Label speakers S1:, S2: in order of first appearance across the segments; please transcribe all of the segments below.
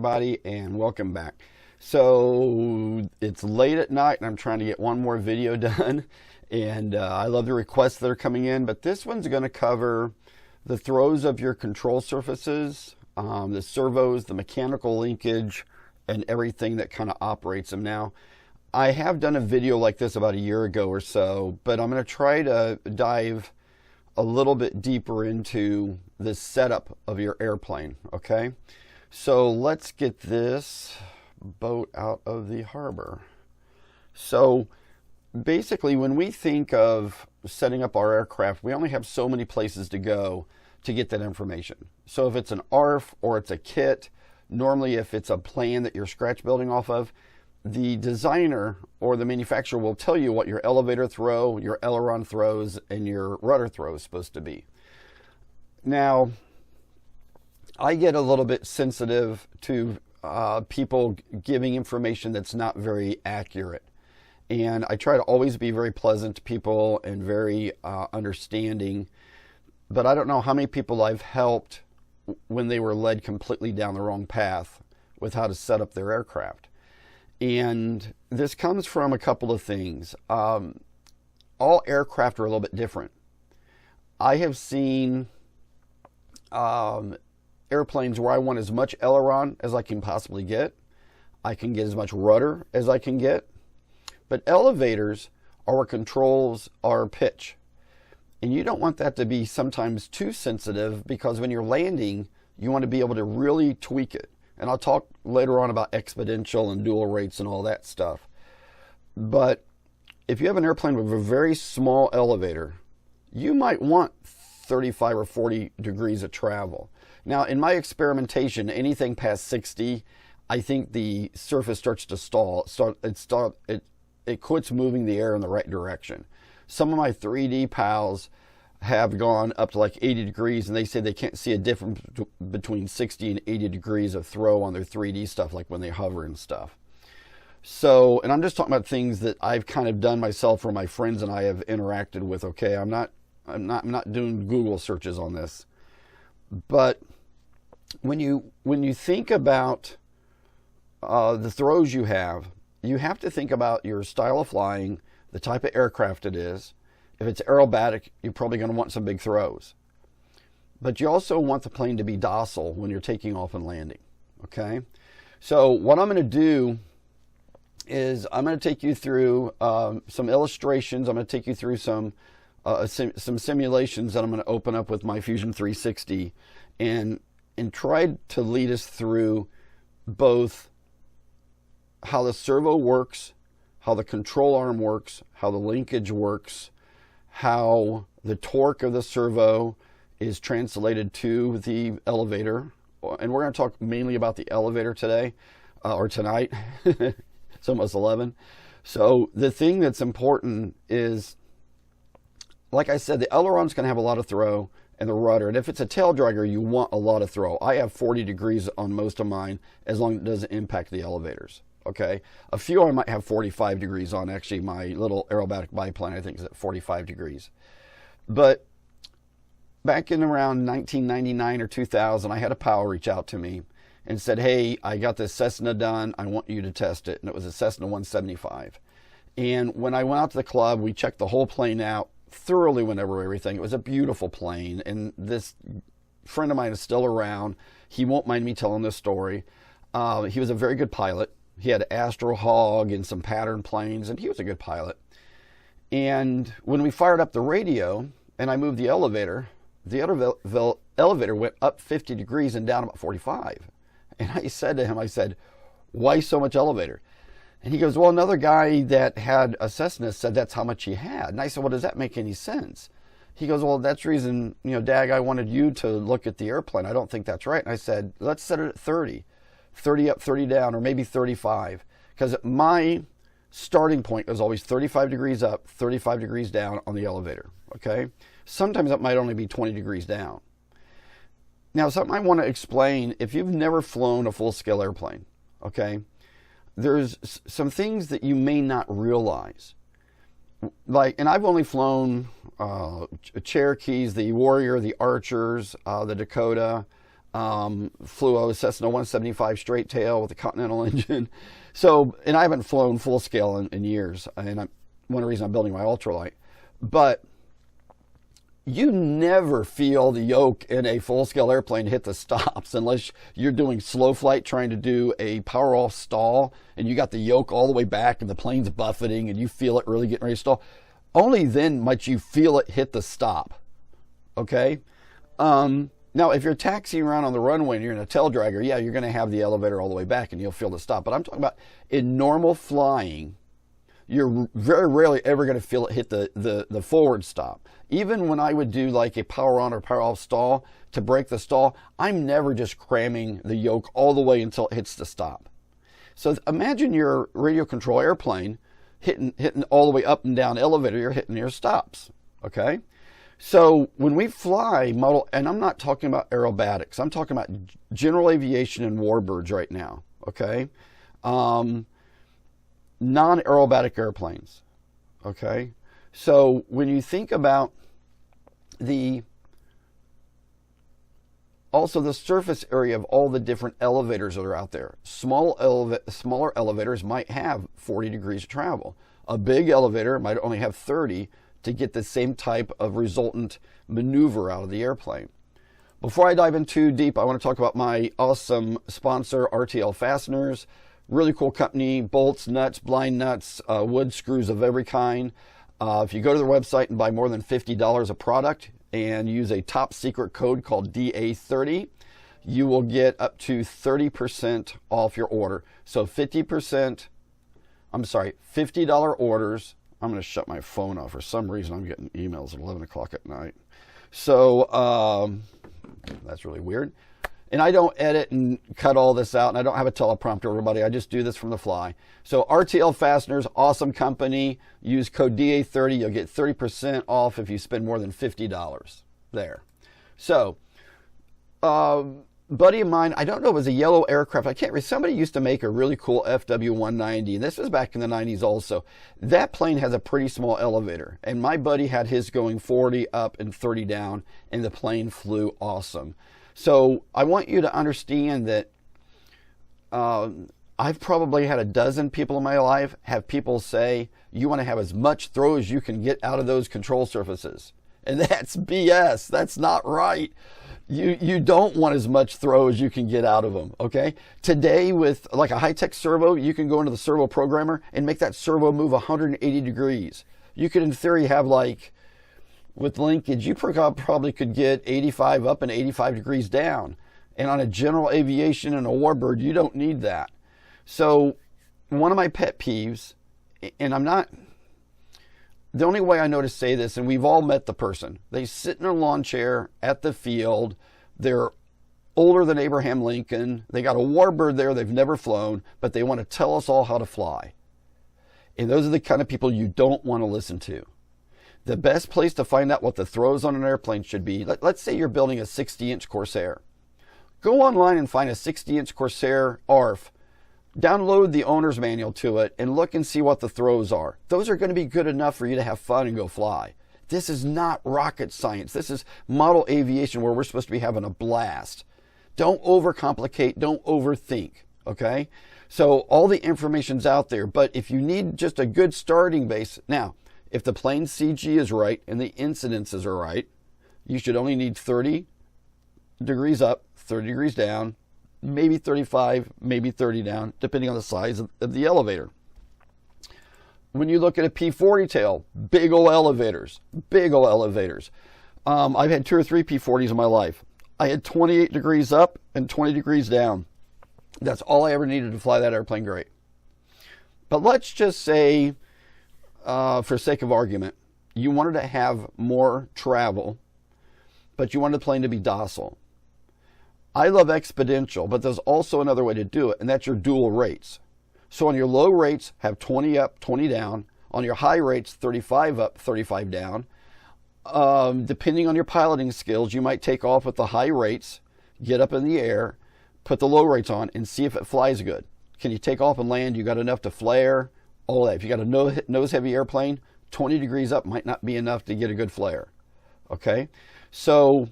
S1: everybody, and welcome back. So it's late at night and I'm trying to get one more video done, and I love the requests that are coming in, but this one's going to cover the throws of your control surfaces, the servos, the mechanical linkage, and everything that kind of operates them. Now, I have done a video like this about a year ago or so, but I'm going to try to dive a little bit deeper into the setup of your airplane, okay? So let's get this boat out of the harbor. So basically, when we think of setting up our aircraft, we only have so many places to go to get that information. So if it's an ARF or it's a kit, normally if it's a plan that you're scratch building off of, the designer or the manufacturer will tell you what your elevator throw, your aileron throws, and your rudder throw is supposed to be. Now, I get a little bit sensitive to people giving information that's not very accurate. And I try to always be very pleasant to people and very understanding. But I don't know how many people I've helped when they were led completely down the wrong path with how to set up their aircraft. And this comes from a couple of things. All aircraft are a little bit different. I have seen airplanes where I want as much aileron as I can possibly get. I can get as much rudder as I can get. But elevators are where controls are pitch. And you don't want that to be sometimes too sensitive, because when you're landing, you want to be able to really tweak it. And I'll talk later on about exponential and dual rates and all that stuff. But if you have an airplane with a very small elevator, you might want 35 or 40 degrees of travel. Now, in my experimentation, anything past 60, I think the surface starts to stall. It quits moving the air in the right direction. Some of my 3D pals have gone up to like 80 degrees, and they say they can't see a difference between 60 and 80 degrees of throw on their 3D stuff, like when they hover and stuff. So, and I'm just talking about things that I've kind of done myself, or my friends and I have interacted with. Okay, I'm not doing Google searches on this. But when you think about the throws you have to think about your style of flying, the type of aircraft it is. If it's aerobatic, you're probably going to want some big throws. But you also want the plane to be docile when you're taking off and landing, okay? So what I'm going to do is I'm going to take you through some illustrations. I'm going to take you through some simulations that I'm going to open up with my Fusion 360 and try to lead us through both how the servo works, how the control arm works, how the linkage works, how the torque of the servo is translated to the elevator. And we're going to talk mainly about the elevator today, or tonight. It's almost 11. So the thing that's important is, like I said, the aileron's going to have a lot of throw, and the rudder. And if it's a tail dragger, you want a lot of throw. I have 40 degrees on most of mine, as long as it doesn't impact the elevators. Okay, a few I might have 45 degrees on. Actually, my little aerobatic biplane, I think, is at 45 degrees. But back in around 1999 or 2000, I had a pal reach out to me and said, hey, I got this Cessna done. I want you to test it. And it was a Cessna 175. And when I went out to the club, we checked the whole plane out, thoroughly went over everything. It was a beautiful plane. And this friend of mine is still around. He won't mind me telling this story. He was a very good pilot. He had Astro Hog and some pattern planes, and he was a good pilot. And when we fired up the radio and I moved the elevator went up 50 degrees and down about 45. And I said to him, I said, why so much elevator? And he goes, well, another guy that had a Cessna said that's how much he had. And I said, well, does that make any sense? He goes, well, that's the reason, Dag, I wanted you to look at the airplane. I don't think that's right. And I said, let's set it at 30. 30 up, 30 down, or maybe 35. Because my starting point was always 35 degrees up, 35 degrees down on the elevator, okay? Sometimes it might only be 20 degrees down. Now, something I want to explain, if you've never flown a full-scale airplane, okay, there's some things that you may not realize. And I've only flown Cherokees, the Warrior, the Archers, the Dakota, Flew a Cessna 175 straight tail with a Continental engine. So, and I haven't flown full scale in years, and one reason I'm building my ultralight. But you never feel the yoke in a full scale airplane hit the stops unless you're doing slow flight trying to do a power off stall, and you got the yoke all the way back and the plane's buffeting and you feel it really getting ready to stall. Only then might you feel it hit the stop. Okay? Now, if you're taxiing around on the runway and you're in a tail dragger, yeah, you're going to have the elevator all the way back and you'll feel the stop. But I'm talking about in normal flying, you're very rarely ever going to feel it hit the forward stop. Even when I would do like a power on or power off stall to break the stall, I'm never just cramming the yoke all the way until it hits the stop. So imagine your radio control airplane hitting all the way up and down elevator, you're hitting your stops, okay? So when we fly model, and I'm not talking about aerobatics, I'm talking about general aviation and warbirds right now, okay? Non-aerobatic airplanes, okay? So when you think about also the surface area of all the different elevators that are out there, smaller elevators might have 40 degrees of travel. A big elevator might only have 30 to get the same type of resultant maneuver out of the airplane. Before I dive in too deep, I want to talk about my awesome sponsor, RTL Fasteners. Really cool company, bolts, nuts, blind nuts, wood screws of every kind. If you go to their website and buy more than $50 a product and use a top secret code called DA30, you will get up to 30% off your order. So $50 orders. I'm going to shut my phone off. For some reason, I'm getting emails at 11 o'clock at night. So that's really weird. And I don't edit and cut all this out, and I don't have a teleprompter, everybody. I just do this from the fly. So RTL Fasteners, awesome company. Use code DA30. You'll get 30% off if you spend more than $50 there. So, buddy of mine, I don't know, it was a yellow aircraft. I can't remember. Somebody used to make a really cool FW190, and this was back in the 90s also. That plane has a pretty small elevator, and my buddy had his going 40 up and 30 down, and the plane flew awesome. So I want you to understand that I've probably had a dozen people in my life have people say, you want to have as much throw as you can get out of those control surfaces. And that's BS. That's not right. You don't want as much throw as you can get out of them, okay? Today with like a high-tech servo, you can go into the servo programmer and make that servo move 180 degrees. You could, in theory, have like, with linkage, you probably could get 85 up and 85 degrees down. And on a general aviation and a warbird, you don't need that. So one of my pet peeves, and the only way I know to say this, and we've all met the person, they sit in a lawn chair at the field, they're older than Abraham Lincoln, they got a warbird there they've never flown, but they want to tell us all how to fly. And those are the kind of people you don't want to listen to. The best place to find out what the throws on an airplane should be, let's say you're building a 60-inch Corsair. Go online and find a 60-inch Corsair ARF, download the owner's manual to it, and look and see what the throws are. Those are going to be good enough for you to have fun and go fly. This is not rocket science. This is model aviation where we're supposed to be having a blast. Don't overcomplicate, don't overthink, okay? So all the information's out there, but if you need just a good starting base, now, if the plane CG is right and the incidences are right, you should only need 30 degrees up, 30 degrees down, maybe 35, maybe 30 down, depending on the size of the elevator. When you look at a P40 tail, big old elevators, big old elevators. I've had 2 or 3 P40s in my life. I had 28 degrees up and 20 degrees down. That's all I ever needed to fly that airplane great. But let's just say, for sake of argument, you wanted to have more travel, but you wanted the plane to be docile. I love exponential, but there's also another way to do it, and that's your dual rates. So on your low rates, have 20 up, 20 down. On your high rates, 35 up, 35 down. Depending on your piloting skills, you might take off with the high rates, get up in the air, put the low rates on, and see if it flies good. Can you take off and land? You got enough to flare? All that. If you got a nose-heavy airplane, 20 degrees up might not be enough to get a good flare. Okay? So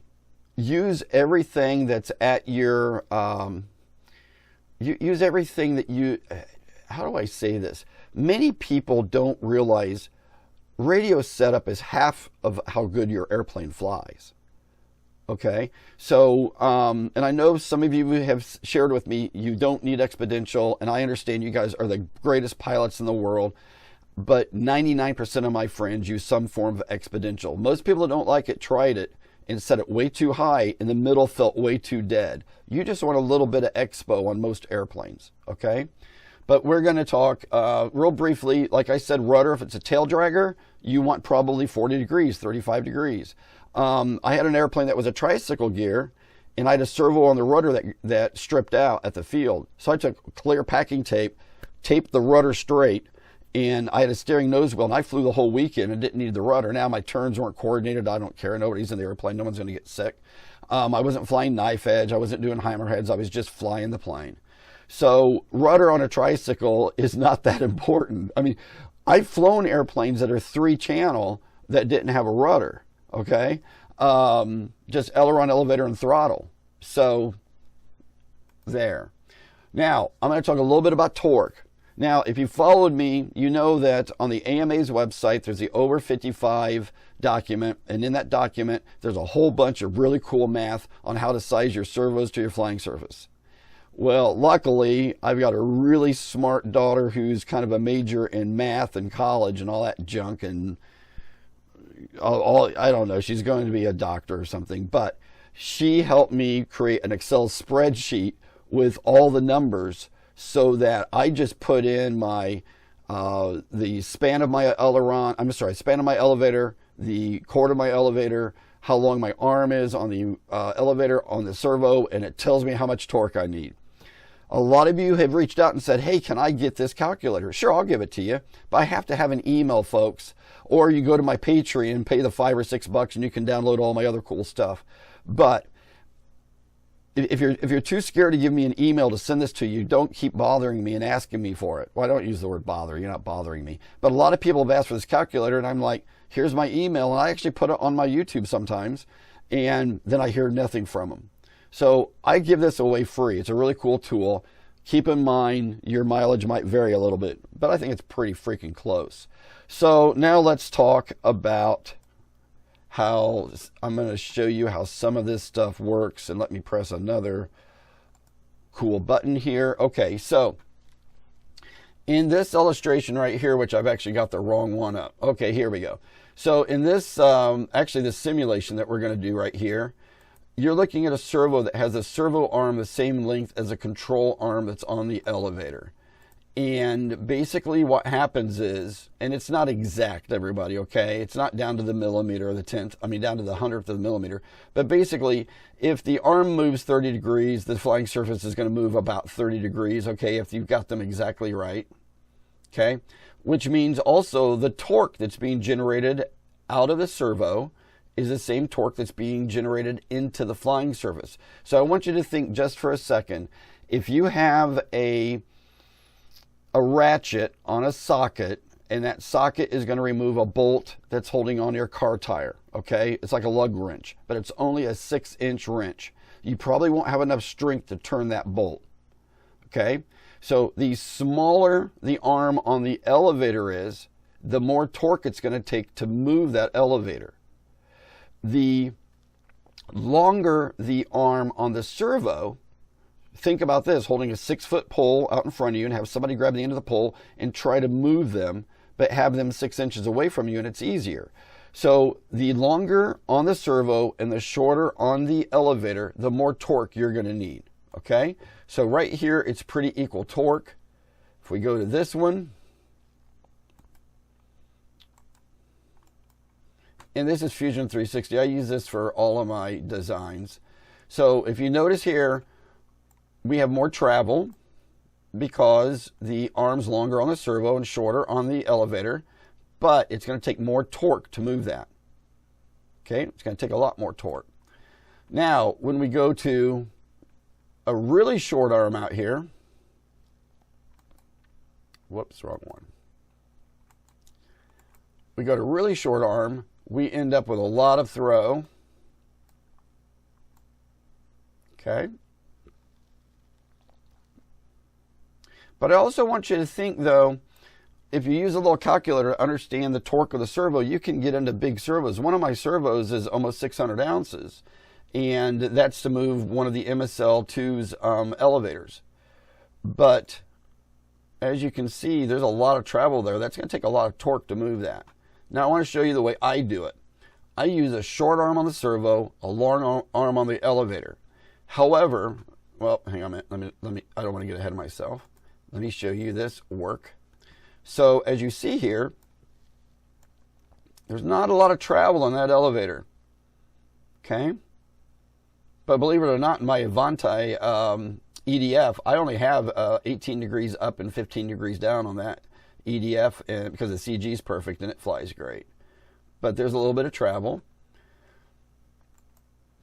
S1: use everything that's at your, use everything that you, how do I say this? Many people don't realize radio setup is half of how good your airplane flies. Okay, so, and I know some of you have shared with me, you don't need exponential, and I understand you guys are the greatest pilots in the world, but 99% of my friends use some form of exponential. Most people that don't like it tried it and set it way too high, and the middle felt way too dead. You just want a little bit of expo on most airplanes, okay? But we're going to talk real briefly. Like I said, rudder, if it's a tail dragger, you want probably 40 degrees, 35 degrees. I had an airplane that was a tricycle gear, and I had a servo on the rudder that stripped out at the field. So I took clear packing tape, taped the rudder straight, and I had a steering nose wheel, and I flew the whole weekend and didn't need the rudder. Now my turns weren't coordinated. I don't care. Nobody's in the airplane. No one's going to get sick. I wasn't flying knife edge. I wasn't doing hammerheads. I was just flying the plane. So rudder on a tricycle is not that important. I mean, I've flown airplanes that are 3-channel that didn't have a rudder. Okay, just aileron, elevator, and throttle. So there. Now I'm going to talk a little bit about torque. Now, if you followed me, you know that on the AMA's website, there's the over 55 document, and in that document, there's a whole bunch of really cool math on how to size your servos to your flying surface. Well, luckily, I've got a really smart daughter who's kind of a major in math and college and all that junk, and I don't know, she's going to be a doctor or something, but she helped me create an Excel spreadsheet with all the numbers so that I just put in my the span of my aileron, span of my elevator, the chord of my elevator, how long my arm is on the elevator, on the servo, and it tells me how much torque I need. A lot of you have reached out and said, hey, can I get this calculator? Sure, I'll give it to you, but I have to have an email, folks. Or you go to my Patreon and pay the $5 or $6 and you can download all my other cool stuff. But if you're too scared to give me an email to send this to you, don't keep bothering me and asking me for it. Well, I don't use the word bother. You're not bothering me. But a lot of people have asked for this calculator, and I'm like, here's my email. And I actually put it on my YouTube sometimes, and then I hear nothing from them. So I give this away free. It's a really cool tool. Keep in mind your mileage might vary a little bit, but I think it's pretty freaking close. So now let's talk about how I'm going to show you how some of this stuff works. And let me press another cool button here. Okay, so in this illustration right here, which I've actually got the wrong one up. Okay, here we go. So in this, actually this simulation that we're going to do right here, you're looking at a servo that has a servo arm the same length as a control arm that's on the elevator. And basically what happens is, and it's not exact, everybody, okay? It's not down to the millimeter or the tenth, down to the 100th of the millimeter. But basically, if the arm moves 30 degrees, the flying surface is going to move about 30 degrees, okay, if you've got them exactly right, okay? Which means also the torque that's being generated out of the servo is the same torque that's being generated into the flying surface. So I want you to think just for a second, if you have a ratchet on a socket, and that socket is going to remove a bolt that's holding on your car tire, okay? It's like a lug wrench, but it's only a 6-inch wrench. You probably won't have enough strength to turn that bolt, okay? So the smaller the arm on the elevator is, the more torque it's going to take to move that elevator. The longer the arm on the servo, think about this, holding a 6-foot pole out in front of you and have somebody grab the end of the pole and try to move them, but have them 6 inches away from you, and it's easier. So the longer on the servo and the shorter on the elevator, the more torque you're going to need, okay? So right here, it's pretty equal torque. If we go to this one, and this is Fusion 360. I use this for all of my designs. So if you notice here, we have more travel because the arm's longer on the servo and shorter on the elevator, but it's going to take more torque to move that. Okay, it's going to take a lot more torque. Now, when we go to a really short arm out here, whoops, wrong one. We go to really short arm, we end up with a lot of throw Okay. But I also want you to think, though, if you use a little calculator to understand the torque of the servo, you can get into big servos. One of my servos is almost 600 ounces, and that's to move one of the MSL2's elevators. But as you can see, there's a lot of travel there. That's going to take a lot of torque to move that. Now I want to show you the way I do it. I use a short arm on the servo, a long arm on the elevator. However, well, hang on a minute. Let me. I don't want to get ahead of myself. Let me show you this work. So as you see here, there's not a lot of travel on that elevator. Okay. But believe it or not, in my Avanti EDF, I only have 18 degrees up and 15 degrees down on that EDF, and because the CG is perfect and it flies great. But there's a little bit of travel.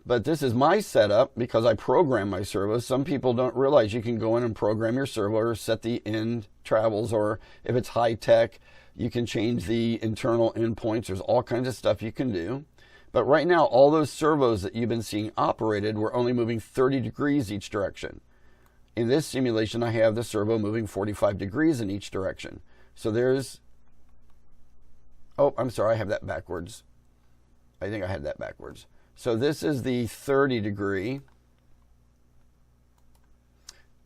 S1: But this is my setup because I program my servos. Some people don't realize you can go in and program your servo or set the end travels, or if it's high tech, you can change the internal endpoints. There's all kinds of stuff you can do. But right now, all those servos that you've been seeing operated were only moving 30 degrees each direction. In this simulation, I have the servo moving 45 degrees in each direction. So there's, oh, I'm sorry, I have that backwards. I think I had that backwards. So this is the 30 degree.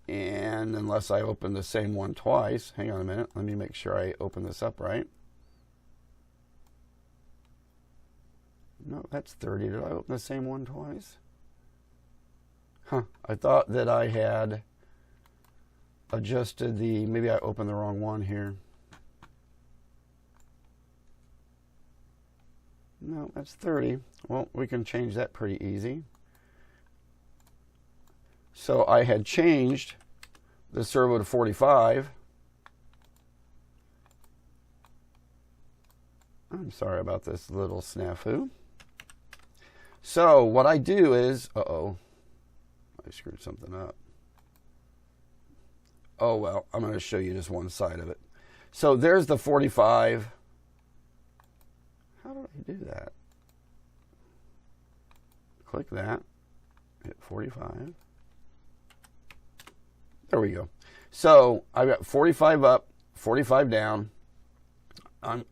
S1: And unless I open the same one twice, hang on a minute, let me make sure I open this up right. No, that's 30. Did I open the same one twice? Huh, I thought that I had adjusted the, maybe I opened the wrong one here. No, that's 30. Well, we can change that pretty easy. So I had changed the servo to 45. I'm sorry about this little snafu. So what I do is, uh-oh, I screwed something up. Oh, well, I'm going to show you just one side of it. So there's the 45. How did I do that? Click that, hit 45. There we go. So I've got 45 up, 45 down. I'm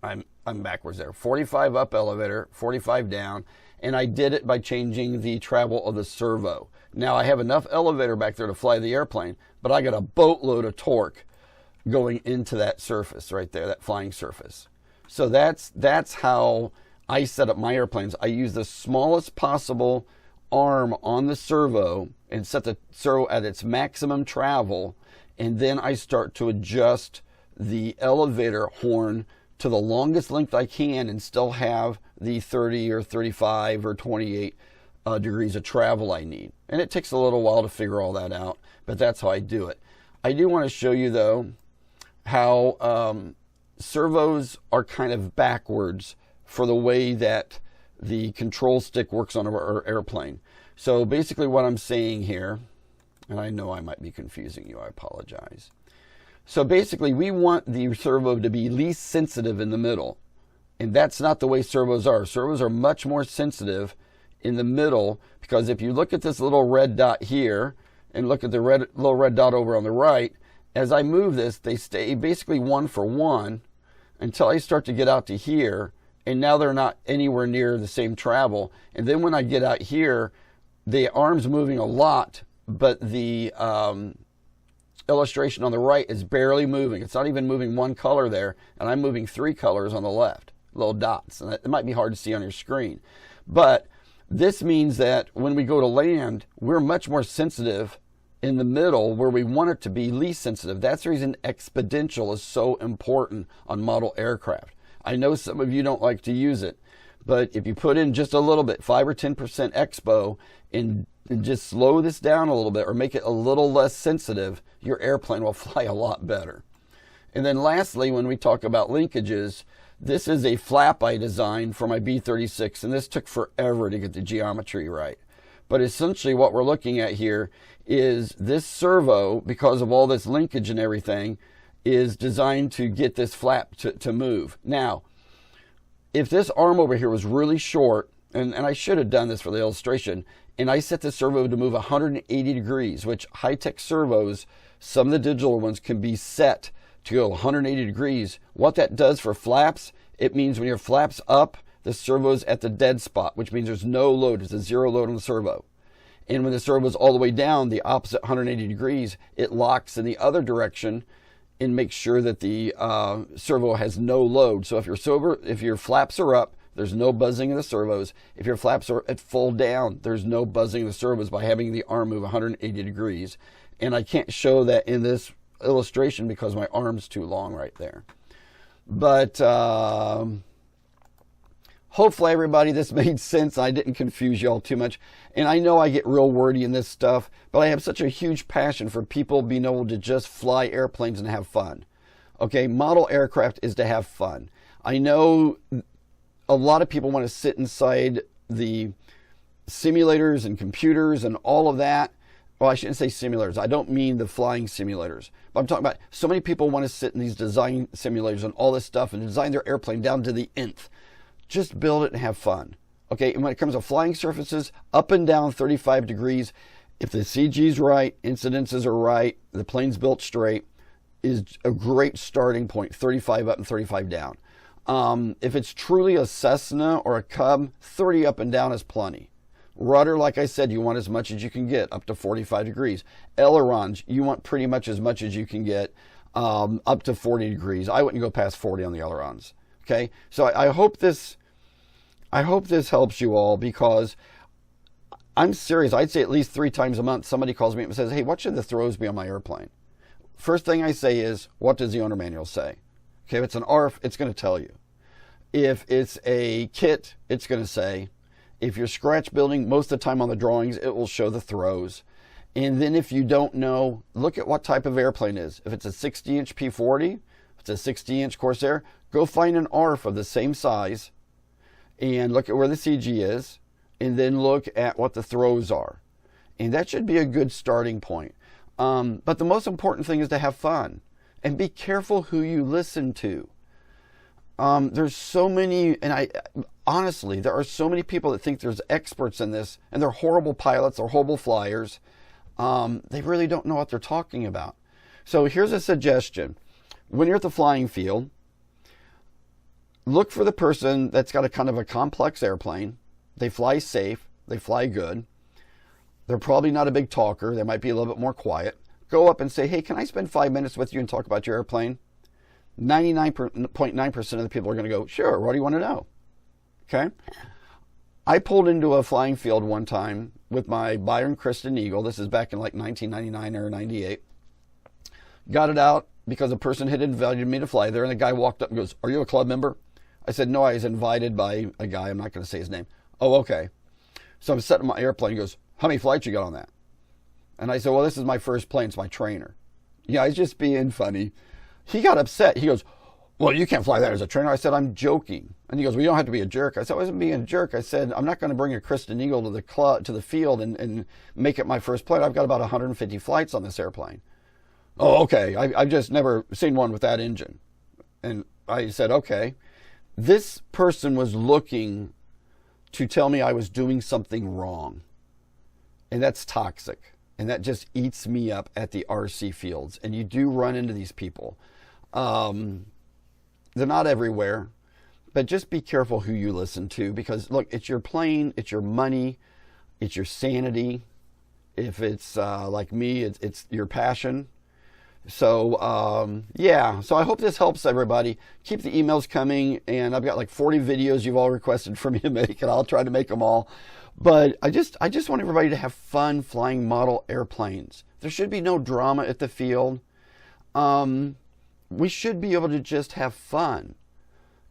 S1: backwards there. 45 up elevator, 45 down, and I did it by changing the travel of the servo. Now I have enough elevator back there to fly the airplane, but I got a boatload of torque going into that surface right there, that flying surface. So that's how I set up my airplanes. I use the smallest possible arm on the servo and set the servo at its maximum travel, and then I start to adjust the elevator horn to the longest length I can and still have the 30 or 35 or 28 degrees of travel I need. And it takes a little while to figure all that out, but that's how I do it. I do want to show you, though, how servos are kind of backwards for the way that the control stick works on our airplane. So basically what I'm saying here, and I know I might be confusing you, I apologize. So basically we want the servo to be least sensitive in the middle. And that's not the way servos are. Servos are much more sensitive in the middle, because if you look at this little red dot here and look at the little red dot over on the right, as I move this, they stay basically one for one until I start to get out to here, and now they're not anywhere near the same travel. And then when I get out here, the arm's moving a lot, but the illustration on the right is barely moving. It's not even moving one color there, and I'm moving 3 colors on the left, little dots. And it might be hard to see on your screen. But this means that when we go to land, we're much more sensitive in the middle where we want it to be least sensitive. That's the reason exponential is so important on model aircraft. I know some of you don't like to use it, but if you put in just a little bit, 5 or 10% expo, and just slow this down a little bit or make it a little less sensitive, your airplane will fly a lot better. And then lastly, when we talk about linkages, this is a flap I designed for my B-36, and this took forever to get the geometry right. But essentially what we're looking at here is this servo, because of all this linkage and everything, is designed to get this flap to move. Now, if this arm over here was really short, and I should have done this for the illustration, and I set the servo to move 180 degrees, which high-tech servos, some of the digital ones, can be set to go 180 degrees. What that does for flaps, it means when your flaps up, the servo's at the dead spot, which means there's no load. It's a zero load on the servo. And when the servo's all the way down, the opposite 180 degrees, it locks in the other direction and makes sure that the servo has no load. So if your flaps are up, there's no buzzing of the servos. If your flaps are at full down, there's no buzzing of the servos by having the arm move 180 degrees. And I can't show that in this illustration because my arm's too long right there. But hopefully, everybody, this made sense. I didn't confuse y'all too much. And I know I get real wordy in this stuff, but I have such a huge passion for people being able to just fly airplanes and have fun. Okay, model aircraft is to have fun. I know a lot of people want to sit inside the simulators and computers and all of that. Well, I shouldn't say simulators. I don't mean the flying simulators. But I'm talking about so many people want to sit in these design simulators and all this stuff and design their airplane down to the nth. Just build it and have fun. Okay, and when it comes to flying surfaces, up and down 35 degrees, if the CG's right, incidences are right, the plane's built straight, is a great starting point, 35 up and 35 down. If it's truly a Cessna or a Cub, 30 up and down is plenty. Rudder, like I said, you want as much as you can get, up to 45 degrees. Ailerons, you want pretty much as much as you can get, up to 40 degrees. I wouldn't go past 40 on the ailerons. Okay, so I hope this helps you all, because I'm serious. I'd say at least 3 times a month somebody calls me up and says, hey, what should the throws be on my airplane? First thing I say is, what does the owner manual say? Okay, if it's an ARF, it's going to tell you. If it's a kit, it's going to say. If you're scratch building, most of the time on the drawings, it will show the throws. And then if you don't know, look at what type of airplane it is. If it's a 60-inch P40, if it's a 60-inch Corsair, go find an ARF of the same size and look at where the CG is, and then look at what the throws are. And that should be a good starting point. But the most important thing is to have fun. And be careful who you listen to. There's so many, and honestly, there are so many people that think there's experts in this, and they're horrible pilots, they're horrible flyers. They really don't know what they're talking about. So here's a suggestion. When you're at the flying field, look for the person that's got a kind of a complex airplane. They fly safe, they fly good. They're probably not a big talker, they might be a little bit more quiet. Go up and say, hey, can I spend 5 minutes with you and talk about your airplane? 99.9% of the people are going to go, sure, what do you want to know? Okay. I pulled into a flying field one time with my Byron Kristen Eagle. This is back in like 1999 or 98. Got it out because a person had invited me to fly there, and the guy walked up and goes, are you a club member? I said, no, I was invited by a guy. I'm not going to say his name. Oh, okay. So I'm setting my airplane. He goes, how many flights you got on that? And I said, well, this is my first plane. It's my trainer. Yeah, he's just being funny. He got upset. He goes, well, you can't fly that as a trainer. I said, I'm joking. And he goes, well, you don't have to be a jerk. I said, I wasn't being a jerk. I said, I'm not going to bring a Kristen Eagle to the field and make it my first plane. I've got about 150 flights on this airplane. Oh, okay. I've just never seen one with that engine. And I said, okay. This person was looking to tell me I was doing something wrong. And that's toxic. And that just eats me up at the RC fields. And you do run into these people. They're not everywhere. But just be careful who you listen to. Because, look, it's your plane. It's your money. It's your sanity. If it's like me, it's your passion. So, yeah. So I hope this helps everybody. Keep the emails coming. And I've got like 40 videos you've all requested for me to make. And I'll try to make them all. But I just want everybody to have fun flying model airplanes. There should be no drama at the field. We should be able to just have fun.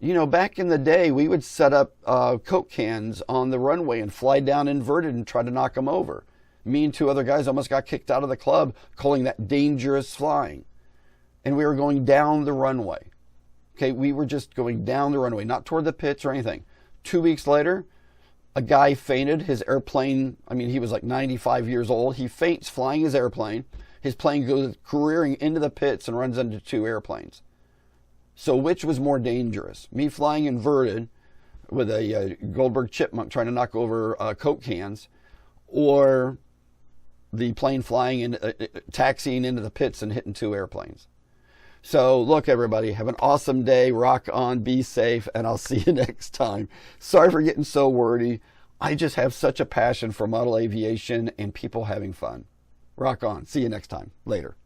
S1: You know, back in the day, we would set up Coke cans on the runway and fly down inverted and try to knock them over. Me and 2 other guys almost got kicked out of the club, calling that dangerous flying. And we were going down the runway. Okay, we were just going down the runway, not toward the pits or anything. 2 weeks later, a guy fainted. His airplane, I mean, he was like 95 years old. He faints flying his airplane. His plane goes careering into the pits and runs into 2 airplanes. So which was more dangerous? Me flying inverted with a Goldberg chipmunk trying to knock over Coke cans, or the plane flying in, taxiing into the pits and hitting 2 airplanes. So look, everybody, have an awesome day. Rock on, be safe, and I'll see you next time. Sorry for getting so wordy. I just have such a passion for model aviation and people having fun. Rock on. See you next time. Later.